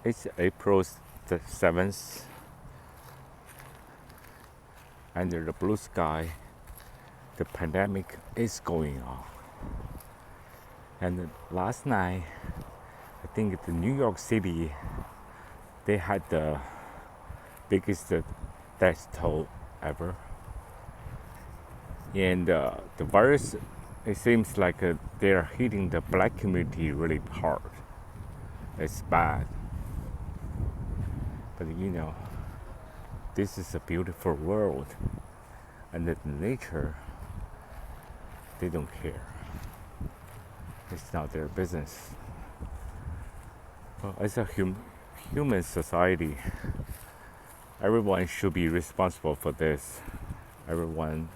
It's April the 7th. Under the blue sky, the pandemic is going on. And last night, I think the New York City, they had the biggest death toll ever. And the virus, it seems like they are hitting the black community really hard. It's bad. But this is a beautiful world, and the nature, they don't care. It's not their business. Well, as a human society, everyone should be responsible for this. Everyone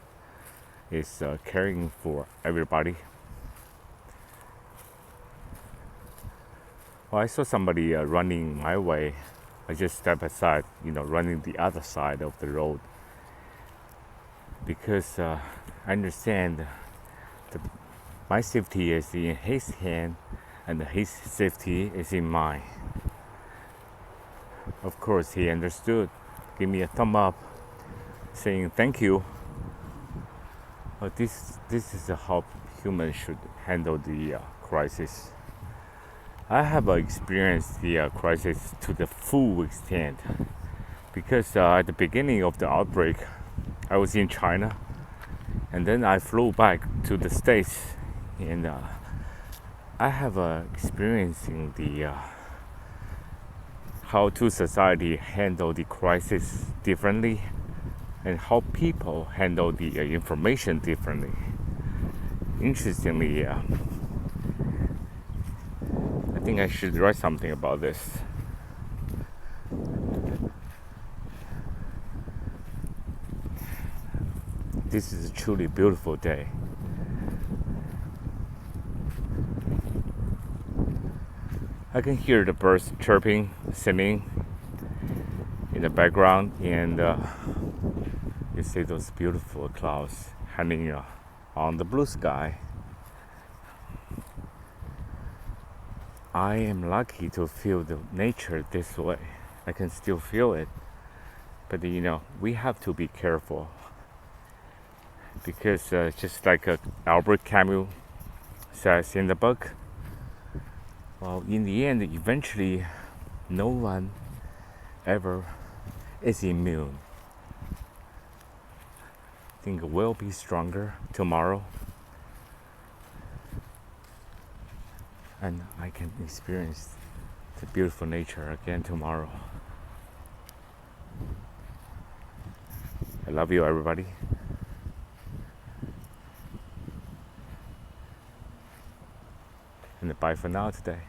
is caring for everybody. Well, I saw somebody running my way. I just step aside, running the other side of the road, because I understand that my safety is in his hand and his safety is in mine. Of course, he understood. Give me a thumb up, saying thank you. But this is how humans should handle the crisis. I have experienced the crisis to the full extent, because at the beginning of the outbreak, I was in China, and then I flew back to the States, and I have experiencing the how to society handle the crisis differently, and how people handle the information differently. Interestingly, I think I should write something about this. This is a truly beautiful day. I can hear the birds chirping, singing in the background, and you see those beautiful clouds hanging on the blue sky. I am lucky to feel the nature this way. I can still feel it. But we have to be careful, because just like Albert Camus says in the book, well, in the end, eventually, no one ever is immune. I think we'll be stronger tomorrow, and I can experience the beautiful nature again tomorrow. I love you, everybody. And bye for now today.